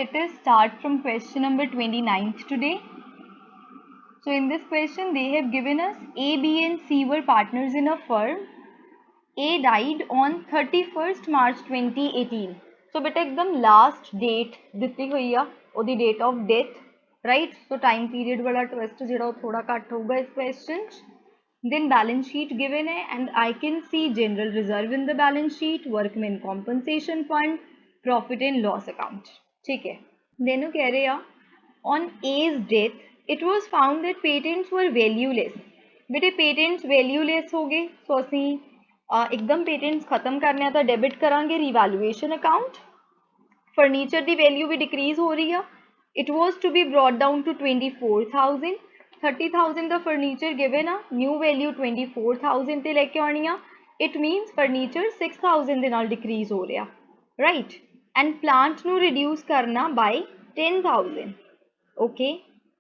let us start from question number 29th today. So in this question they have given us A, B and C were partners in a firm. A died on 31st March 2018. So beta एकदम last date ਦਿੱਤੀ ਹੋਈ ਆ ਉਹਦੀ date of death, right? So time period वाला twist ਜਿਹੜਾ ਉਹ ਥੋੜਾ ਘੱਟ ਹੋਊਗਾ ਇਸ question 'ਚ. Then balance sheet given है and I can see general reserve in the balance sheet, workmen compensation fund, profit and loss account. ठीक है. Then वो कह रहे हैं on A's death it was found that patents were valueless. बेटे patents valueless हो गए, so ਅਸੀਂ एकदम पेटेंट्स खत्म करने तो डेबिट करांगे रिवैल्यूएशन अकाउंट. फर्नीचर दी वैल्यू भी डिक्रीज हो रही है. It was to be brought down to 24,000. 30,000 ਦਾ फर्नीचर गिवन आ, न्यू वैल्यू 24,000 ਤੇ ਲੈ ਕੇ ਆਉਣੀ ਆ. ਇਟ ਮੀਨਸ फर्नीचर 6,000 ਦੇ ਨਾਲ डिक्रीज ਹੋ ਰਿਹਾ, ਰਾਈਟ. ਐਂਡ ਪਲਾਂਟ ਨੂੰ ਰਿਡਿਊਸ ਕਰਨਾ ਬਾਈ 10,000. okay,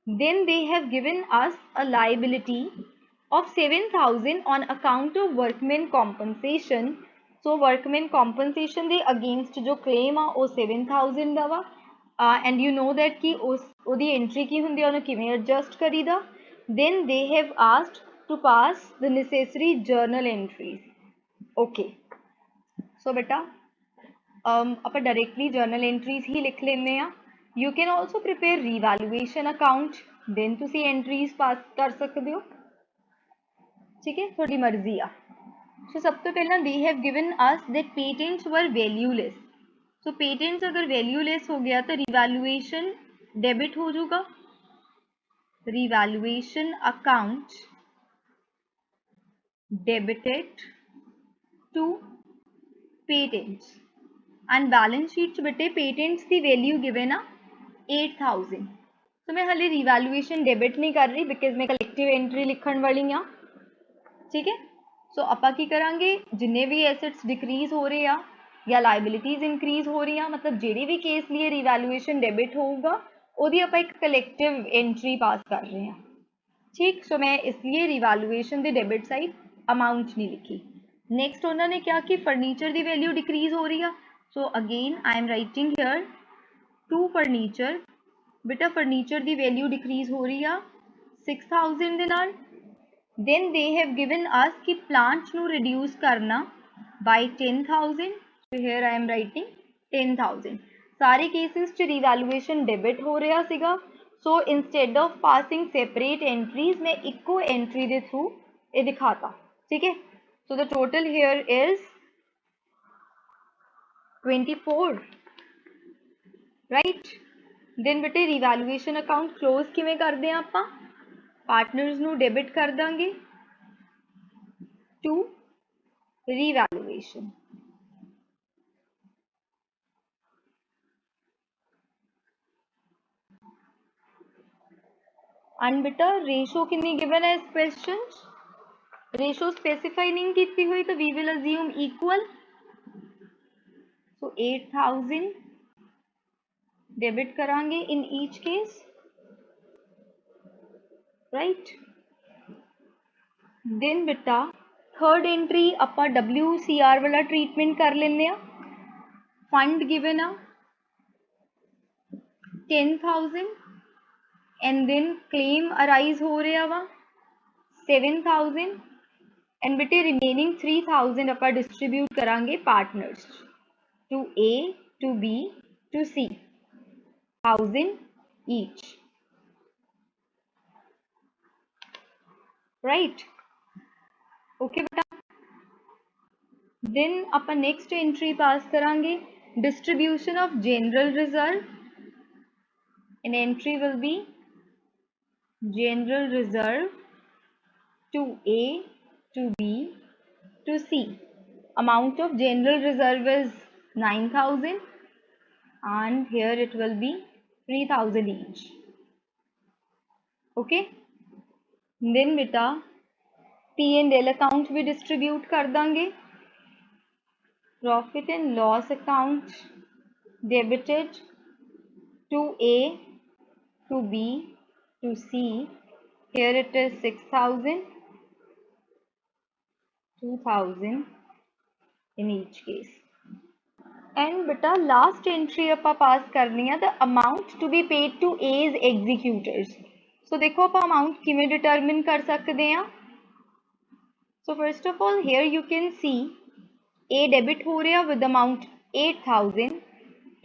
then they have given us a liability of 7,000 on account of workmen compensation. So workmen compensation ਦੇ against जो claim आ वो 7,000 ਦਾ ਵਾ. And you know that कि ਉਹਦੀ entry ਕੀ ਹੁੰਦੀ ਆ, ਉਹਨੂੰ ਕਿਵੇਂ adjust ਕਰੀਦਾ. Then they have asked to pass the necessary journal entries. Okay, so beta ਆਪਾਂ directly journal entries ही लिख लेने आ. You can also prepare revaluation account, then ਤੁਸੀਂ entries pass कर सकते हो. ठीक है, थोड़ी मर्जी आ. सो सब तो पहला they have given us that patents were valueless. So patents अगर वैल्यूलेस हो गया तो रिवैल्यूएशन डेबिट हो जाएगा. Revaluation account debited to patents and balance sheet बेटे पेटेंट्स की वैल्यू गिवन आ 8,000. तो मैं हाले रिवैल्यूएशन डेबिट नहीं कर रही बिकॉज मैं कलैक्टिव एंट्री लिखण वाली हाँ. ठीक है, सो ਆਪਾਂ ਕੀ ਕਰਾਂਗੇ, जिन्ने भी एसेट्स डिक्रीज हो रहे ਆ या लाइबिलिटीज इंक्रीज हो रही, मतलब ਜਿਹੜੀ भी केस लिए रिवैल्यूएशन डेबिट होगा ਉਹਦੀ ਆਪਾਂ एक कलैक्टिव एंट्री पास कर रहे हैं. ठीक, सो मैं इसलिए रिवैल्यूएशन ਦੇ डेबिट साइड अमाउंट नहीं लिखी. नेक्स्ट उन्होंने क्या कि फर्नीचर की वैल्यू डिक्रीज हो रही है. So again I am writing here to furniture. बेटा फर्नीचर की वैल्यू डिक्रीज हो रही है 6,000 ਦੇ ਨਾਲ. then they have given us कि plants ਨੂੰ reduce करना by 10,000. so here I am writing 10,000. सारे cases च revaluation debit हो रहा सीगा. so instead of passing separate entries मैं इको entry दे through ये दिखाता. ठीक है, so the total here is 24, right. then बेटे revaluation account close किवें करदे हैं आपां, पार्टनर्स ਨੂੰ डेबिट कर देंगे टू रिवैल्यूएशन. एंड बेटा रेशो कितनी गिवन है इस क्वेश्चन, रेशो स्पेसिफाई नहीं की हुई तो we will assume equal. So 8,000 debit करांगे in each case, right. Then बेटा थर्ड एंट्री अपा WCR वाला ट्रीटमेंट कर लेने. फंड गिवन आ 10,000 एंड देन क्लेम अराइज हो रहा वा 7,000 एंड बेटे रिमेनिंग 3,000 अपा डिस्ट्रीब्यूट करांगे partners to A, to B, to C, 1,000 each, right. Okay बेटा, देन अपन नेक्स्ट एंट्री पास करांगे distribution of general reserve. An entry will be general reserve to A, to B, to C. Amount of general reserve is 9,000 and here it will be 3,000 each. okay, then बेटा P&L account भी distribute कर देंगे. Profit and loss account debited to A, to B, to C. here it is 6,000, 2,000 in each case. And बेटा last entry ਆਪਾਂ ਪਾਸ ਕਰਨੀ ਆ the amount to be paid to A's executors. So देखो ਆਪਾਂ अमाउंट किवें डिटरमिन कर सकते हैं। So first of all here you can see A debit हो रहा विद अमाउंट 8000,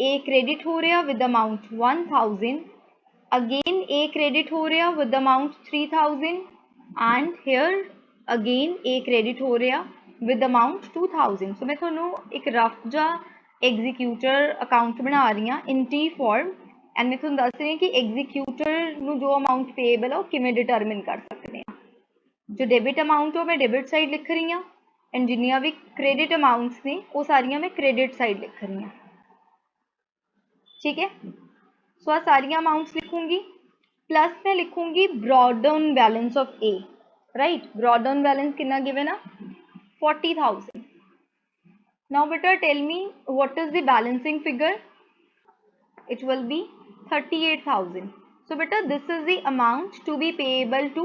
A क्रेडिट हो रहा with amount 1000, again A credit हो रहा with amount 3000 and here again A credit हो रहा विद अमाउंट 2000। सो मैं थोनों एक रफ जा एग्जीक्यूटर अकाउंट बना रही हाँ इन टी फॉर्म एंड मैं थोनों दस रही कि एग्जीक्यूटर जो अमाउंट पेएबल है वो किवें डिटरमिन कर सकते हैं। जो डेबिट अमाउंट है मैं डेबिट साइड लिख रही हाँ एंड जिन्नियां भी क्रेडिट अमाउंट्स ने वो सारियां मैं क्रेडिट साइड लिख रही हाँ। ठीक है, सो आ सारियां अमाउंट्स लिखूंगी प्लस मैं लिखूंगी brought down balance of A. Right, brought down balance कितना गिवन है 40,000। नाउ बेटा tell me what is the balancing figure, it will be 38,000. So beta this is the amount to be payable to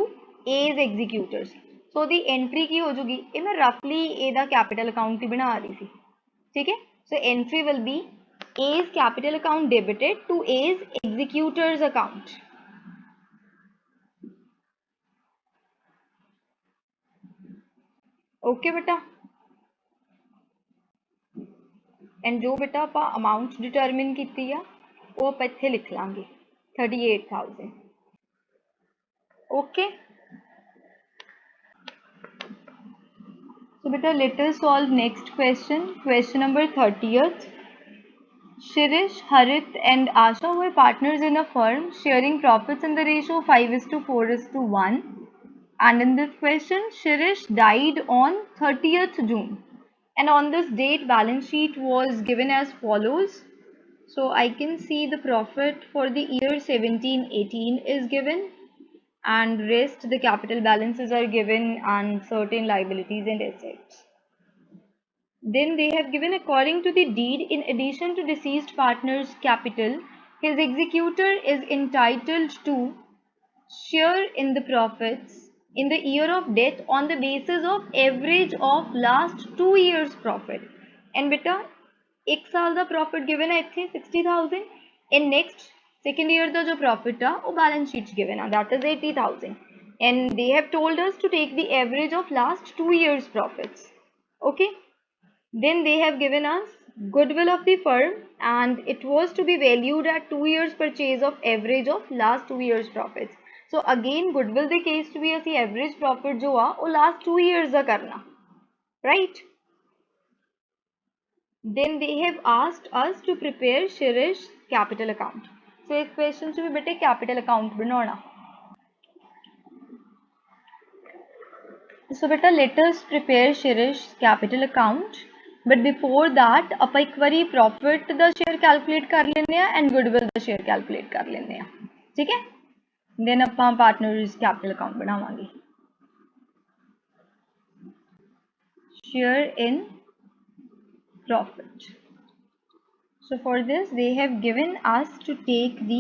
A's executors. So the entry की हो जाएगी ये मैं roughly A दा capital account ही बना रही थी। ठीक है, so entry will be A's capital account debited to A's executors account. Okay बेटा, एंड जो बेटा आप अमाउंट डिटरमिन की है वो आप इत्थे लिख लांगे 38,000। Okay, so beta let us solve next question. Question number 30th. Shirish, Harit and Asha were partners in a firm sharing profits in the ratio 5:4:1. And in this question, Shirish died on 30th June. And on this date, balance sheet was given as follows. So I can see the profit for the year 17-18 is given, and rest the capital balances are given and certain liabilities and assets. Then they have given according to the deed, in addition to deceased partner's capital, his executor is entitled to share in the profits in the year of death on the basis of average of last 2 years profit. And beta एक साल का profit given है इतने 60,000 and next second year का जो profit है वो balance sheet given है that is 80,000 and they have told us to take the average of last 2 years profits. Okay, then they have given us goodwill of the firm and it was to be valued at 2 years purchase of average of last 2 years profits. So again goodwill the case to be असी average profit जो आ वो last 2 years का करना, right? Then they have asked us to prepare Shirish capital account. So इस question से भी बेटे capital account बनाना. So बेटा let us prepare Shirish capital account. But before that ਆਪਾਂ ਇੱਕ ਵਾਰੀ profit ਦਾ share calculate कर लेने हैं and goodwill the share calculate कर लेने हैं. ठीक है? Then ਆਪਾਂ partners capital account बनावांगे. Share in profit. So for this they have given us to take the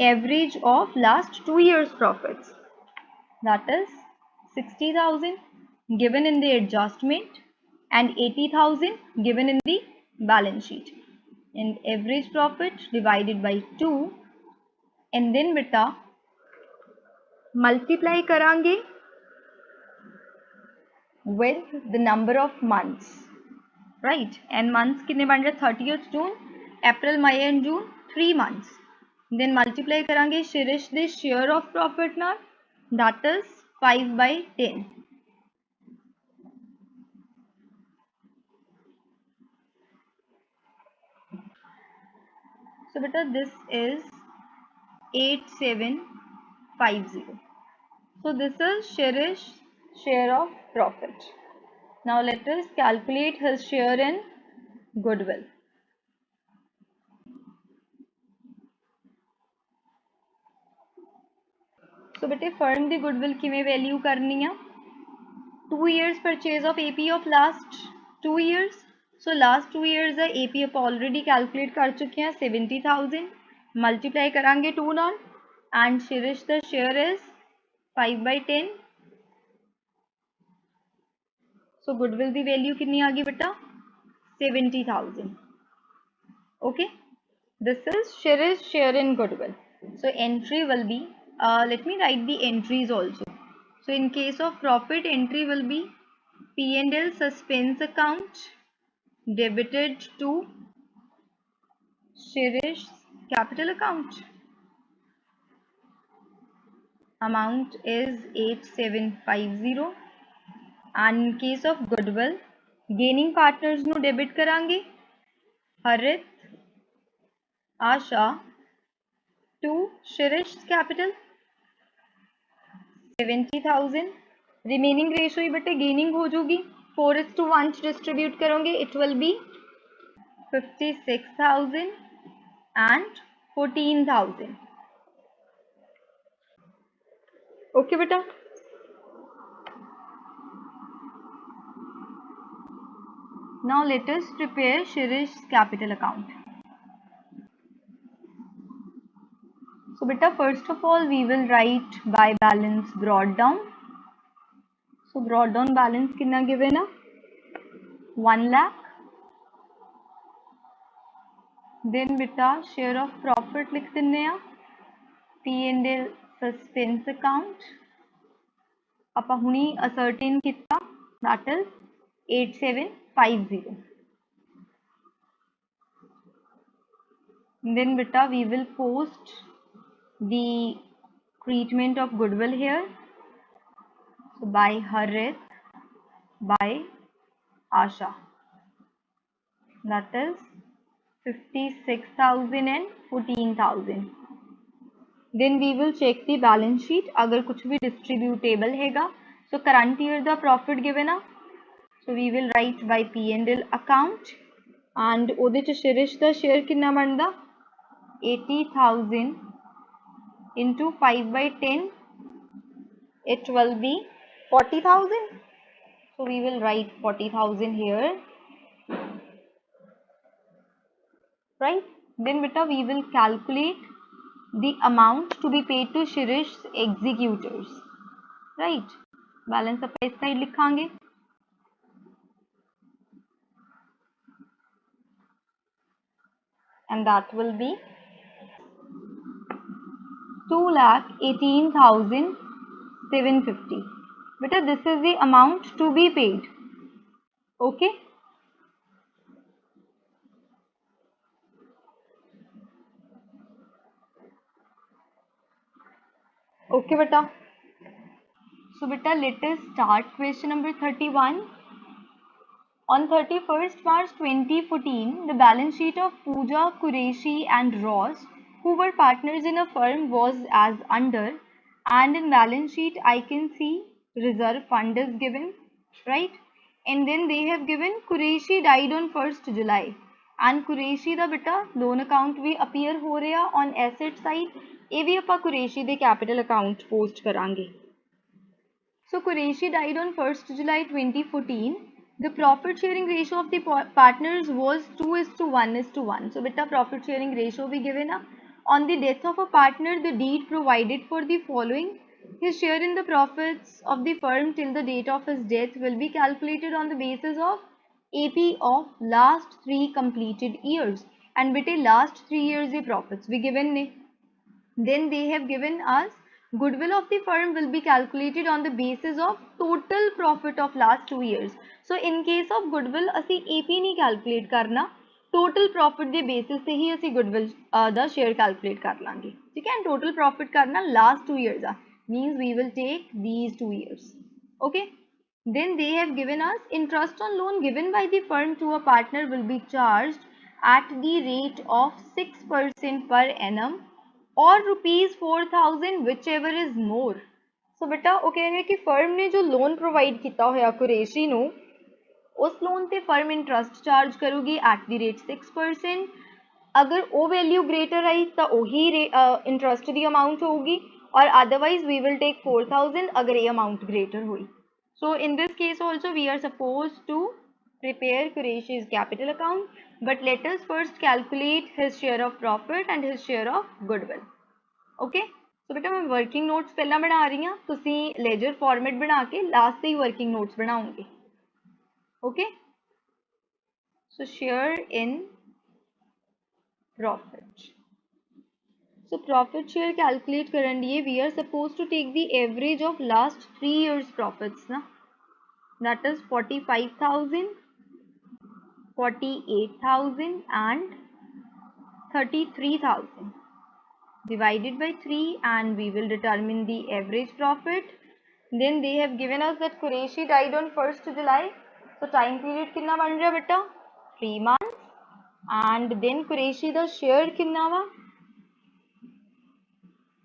average of last 2 years profits, that is 60,000 given in the adjustment and 80,000 given in the balance sheet, and average profit divided by 2 and then beta multiply करेंगे with the number of months, right? And months कितने बन रहे 30th June, April, May and June, 3 months. Then multiply करेंगे Shirish the share of profit now, that is 5/10. So beta this is 8750. So this is Shirish share of profit. Now let us calculate his share in goodwill. So बेटे firm दी goodwill किमें value करनी है 2 years purchase of AP of last 2 years. So last 2 years का AP आप already calculate कर चुके हैं 70,000 multiply करेंगे 2 नाल and Shirish the share is 5/10. So goodwill the value कितनी आ गई बेटा 70,000. Okay, this is Shirish share in goodwill. So entry will be, let me write the entries also. So in case of profit, entry will be P&L suspense account debited to Shirish's capital account. Amount is 8750. And in case of goodwill, gaining partners नु debit करांगे Harit, Asha to Shirish's capital 70,000. Remaining ratio ही बेटे gaining हो जाएगी 4:1 distribute करोगे it will be 56,000 and 14,000. Okay बेटा. Now let us prepare Shirish's capital account. So beta, first of all we will write by balance brought down. So brought down balance कितना given है 1 lakh. Then beta share of profit लिख दिन्ने हैं P&L suspense account. ਆਪਾਂ ਹੁਣੀ ascertain ਕੀਤਾ that is 8750. Then beta we will post the treatment of goodwill here. So by Harit, by Asha, that is 56,000 and 14,000. Then we will check the balance sheet. अगर कुछ भी distributable हैगा, so current year the profit given है, so we will write by P&L account. And ਉਹਦੇ ਚ Shirish ਦਾ share कितना बनदा 80,000 into 5/10, it will be 40,000. So we will write 40,000 here, right? Then beta we will calculate the amount to be paid to Shirish's executors, right? Balance अपन इस side लिखांगे. And that will be 2,18,750. Beta this is the amount to be paid. Okay. Okay beta. So beta let us start question number 31. On 31st March 2014, the balance sheet of Pooja, Qureshi and Ross, who were partners in a firm, was as under, and in balance sheet I can see reserve fund is given, right? And then they have given Qureshi died on 1st July, and Qureshi the beta loan account भी appear हो रहा on asset side. ये भी अपा Qureshi the capital account post करांगे. So Qureshi died on 1st July 2014. The profit sharing ratio of the partners was 2:1:1. So beta profit sharing ratio be given up. On the death of a partner, the deed provided for the following. His share in the profits of the firm till the date of his death will be calculated on the basis of AP of last 3 completed years. And beta last 3 years the profits be given ne. Then they have given us goodwill of the firm will be calculated on the basis of total profit of last 2 years. So in case of goodwill ਅਸੀਂ AP नहीं calculate करना, total profit ਦੇ basis से ही ਅਸੀਂ goodwill ਦਾ share calculate कर लांगे. ठीक है, total profit करना last 2 years the means we will take these 2 years. Okay. Then they have given us interest on loan given by the firm to a partner will be charged at the rate of 6% per annum or ₹4,000 whichever is more. So बेटा वो कह रहे हैं कि firm ने जो loan provide किया होया कुरैशी नु उस लोन ते फर्म इंटरेस्ट चार्ज करूगी एट द रेट 6%. अगर वो वैल्यू ग्रेटर आई तो वही इंटरेस्ट की अमाउंट होगी और अदरवाइज वी विल टेक 4,000 अगर ये अमाउंट ग्रेटर हुई. So in this case also we are supposed to prepare Qureshi's capital account, but let us first calculate his share of profit and his share of goodwill. Okay. So बेटा मैं working notes पहला बना रही हूँ, तुसी laser format बना के last से ही वर्किंग नोट्स बनाओगे. Okay. So share in profit. So profit share calculate करने लिए we are supposed to take the average of last 3 years profits ना, that is 45,000, 48,000 and 33,000 divided by 3 and we will determine the average profit. Then they have given us that Qureshi died on 1st July. So time period कितना बन रहा है बेटा 3 months and then Qureshi the share कितना हुआ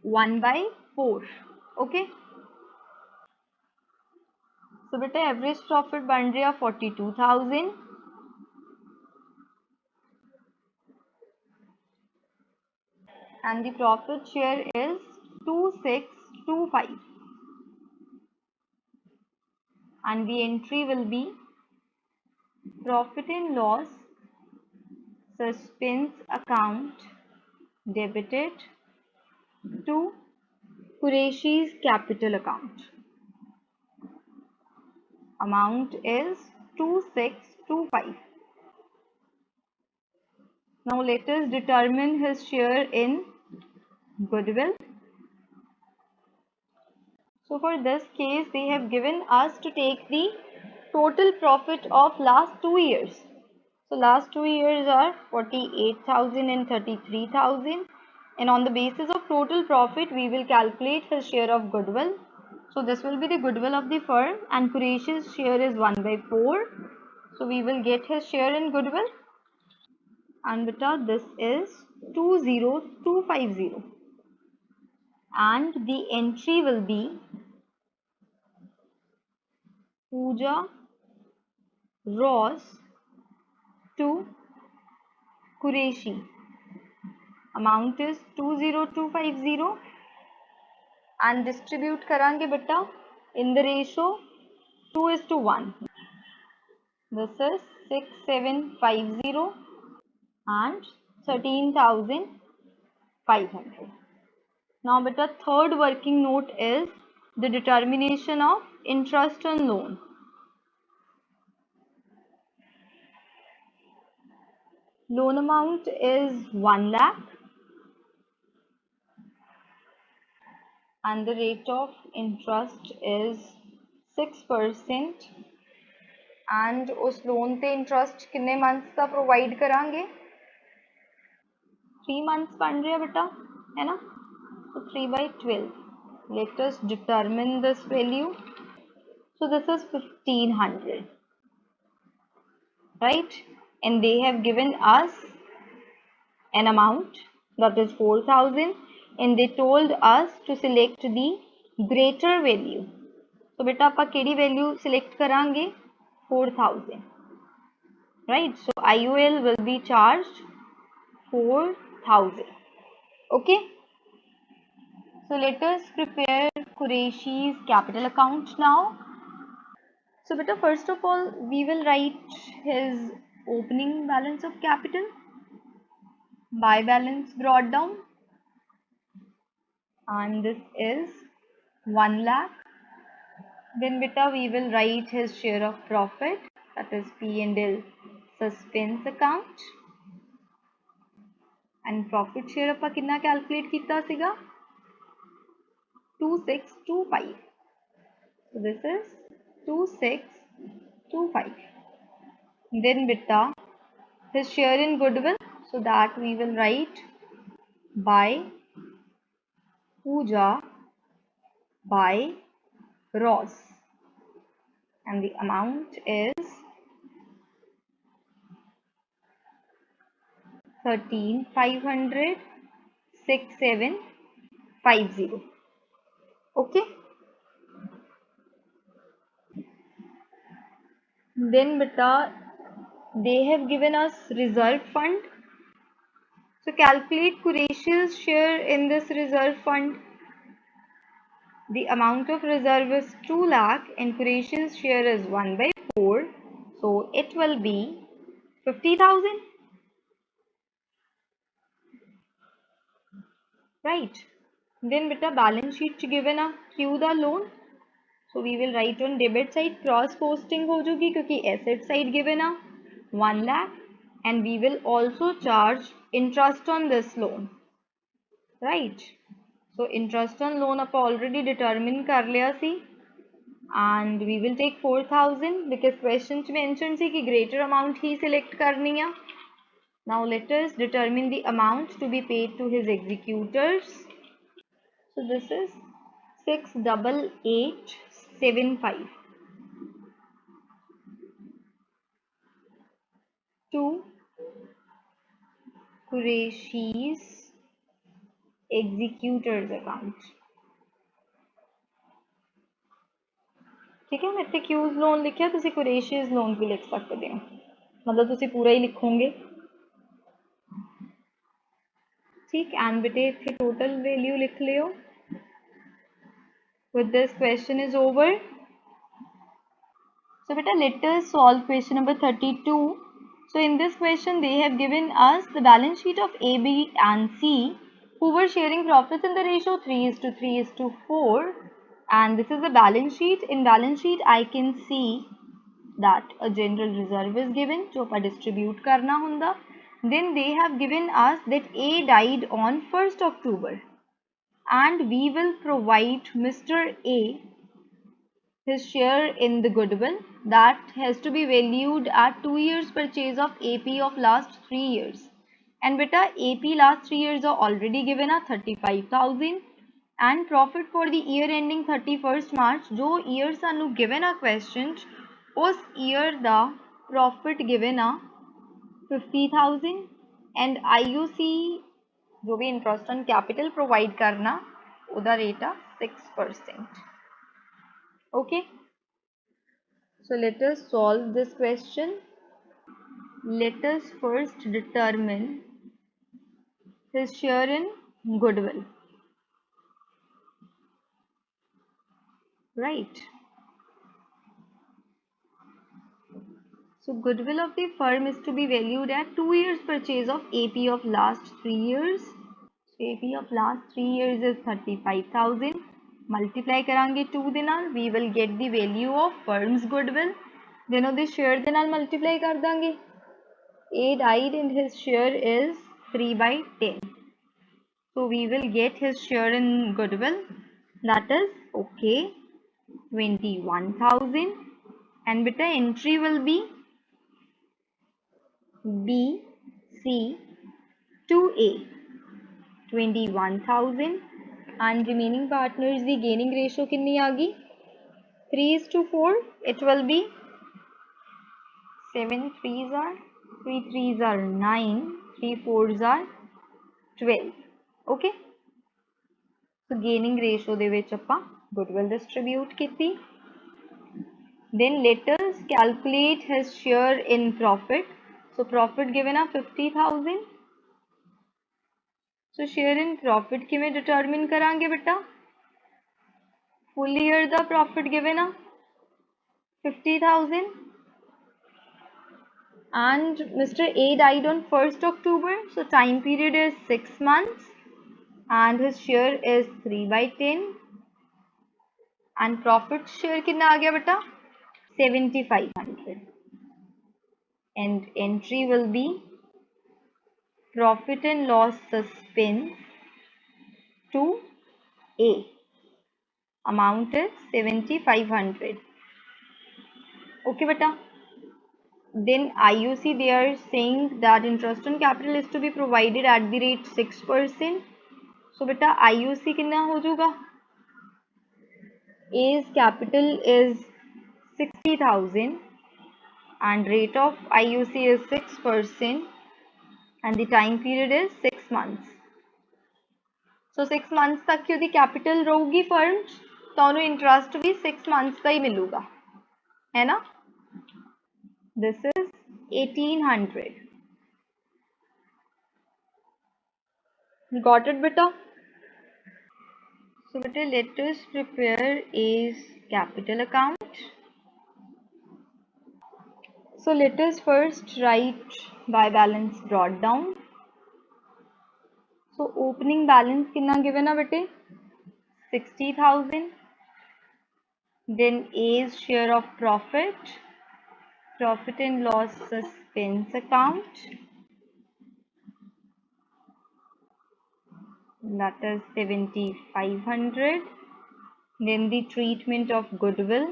1/4. Okay. So बेटा average profit बन रहा 42,000 and the profit share is 2625 and the entry will be profit and loss suspense account debited to Qureshi's capital account. Amount is 2625. Now let us determine his share in goodwill. So for this case they have given us to take the total profit of last 2 years. So last 2 years are 48,000 and 33,000 and on the basis of total profit we will calculate his share of goodwill. So this will be the goodwill of the firm and Qureshi's share is 1/4. So we will get his share in goodwill and beta this is 20250 and the entry will be Pooja Ross to Qureshi. Amount is 20250 and distribute करेंगे बेटा in the ratio 2:1. This is 6750 and 13,500. Now beta third working note is the determination of interest on loan. Loan amount is 1 lakh and the rate of interest is 6% and उस loan पे interest कितने months का provide करांगे 3 months बन रहा है बेटा है ना so 3/12 let us determine this value so this is 1500 right and they have given us an amount that is 4,000 and they told us to select the greater value so beta ਆਪਾਂ ਕਿਹੜੀ value select ਕਰਾਂਗੇ 4,000 right so IOL will be charged 4,000 okay so let us prepare Qureshi's capital account now so beta first of all we will write his opening balance of capital by balance brought down and this is 1 lakh then beta we will write his share of profit that is P&L suspense account and profit share ਆਪਾਂ ਕਿੰਨਾ calculate ਕੀਤਾ ਸੀਗਾ 2625 so this is 2625 then beta his share in goodwill so that we will write by Pooja by Ross and the amount is 13,500 6750 okay then beta they have given us reserve fund so calculate Qureshi's share in this reserve fund the amount of reserve is 2 lakh and Qureshi's share is 1/4 so it will be 50,000 right then beta balance sheet given a Q the loan so we will write on debit side cross posting हो जाएगी क्योंकि asset side given a 1 lakh and we will also charge interest on this loan, right? So interest on loan आप already determine कर लिया सी, and we will take 4,000 because question mentioned सी कि greater amount ही select करनी है. Now let us determine the amount to be paid to his executors. So this is 68875 to Qureshi's executors account. ठीक है, मैं इतने cues loan लिखा तुसी कुरेशियस loan भी लिख सकते हो, मतलब तुसी पूरा ही लिखोगे. ठीक, एंड बेटे इतने टोटल वैल्यू लिख लियो. With this question is over. So beta, let us solve question number 32. So in this question they have given us the balance sheet of A, B and C who were sharing profits in the ratio 3:3:4, and this is the balance sheet. In balance sheet I can see that a general reserve is given जो ਆਪਾਂ distribute करना ਹੁੰਦਾ. Then they have given us that A died on 1st October and we will provide Mr. A his share in the goodwill that has to be valued at 2 years purchase of AP of last 3 years. And beta AP last 3 years are already given at 35,000 and profit for the year ending 31st March जो year सानू given a question उस year the profit given a 50,000 and IUC जो भी interest on capital provide करना उदा rate a 6%. Okay, so let us solve this question. Let us first determine his share in goodwill, right? So goodwill of the firm is to be valued at 2 years purchase of AP of last 3 years. So AP of last 3 years is 35,000. Multiply करेंगे 2 दे नाल, we will get the value of firm's goodwill. Then ਉਹਦੇ share दे नाल multiply कर देंगे. A died and his share is 3/10. So we will get his share in goodwill, that is okay 21,000, and beta entry will be B, C to A 21,000 and remaining partners the gaining ratio कितनी आ गई 3:4. It will be 7 3s are 3 3s are 9, 3 4s are 12. Okay, so gaining ratio ਦੇ ਵਿੱਚ ਆਪਾਂ goodwill distribute ਕੀਤੀ. Then let us calculate his share in profit. So profit given a 50,000. So share in profit किमें determine करांगे बेटा? Full year the profit given a 50,000 and Mr. A died on 1st October. So time period is 6 months and his share is 3/10 and profit share कितना आ गया बेटा 7,500 and entry will be profit and loss suspense to A. Amount is 7,500. Okay beta. Then IUC they are saying that interest on capital is to be provided at the rate 6%. So beta IUC कितना हो जाएगा? A's capital is 60,000 and rate of IUC is 6% and the time period is 6 months. So 6 months तक की यदि capital रहेगी firm तो उन्हें interest भी 6 months का ही मिलूगा, है ना? This is 1,800. Got it beta? So beta, let us prepare A's capital account. So let us first write by balance brought down. So opening balance कितना given है बेटे 60,000. Then A's share of profit profit and loss suspense account, that is 7,500. Then the treatment of goodwill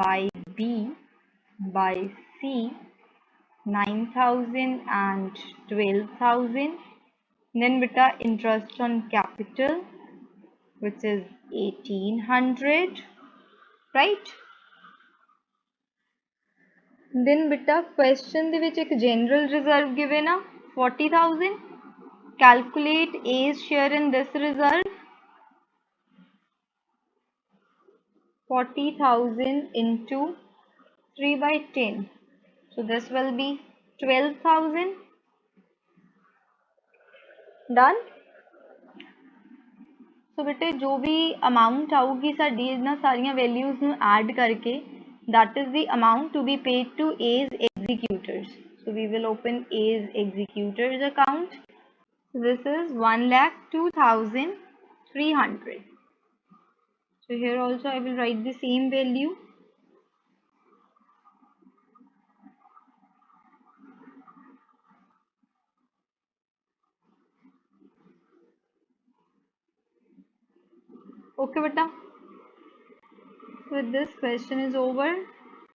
by B by C, 9,000 and 12,000. Then beta interest on capital, which is 1,800, right? Then beta question ਦੇ ਵਿੱਚ ਇੱਕ general reserve given ਆ 40,000. Calculate A's share in this reserve. 40,000 into 3 by 10. So this will be 12,000. Done. So बेटे जो भी amount आऊगी साडी इन्हां सारियां values ਨੂੰ add करके, that is the amount to be paid to A's executors. So we will open A's executors account. So this is 1,02,300. So here also I will write the same value. Okay beta. With this question is over.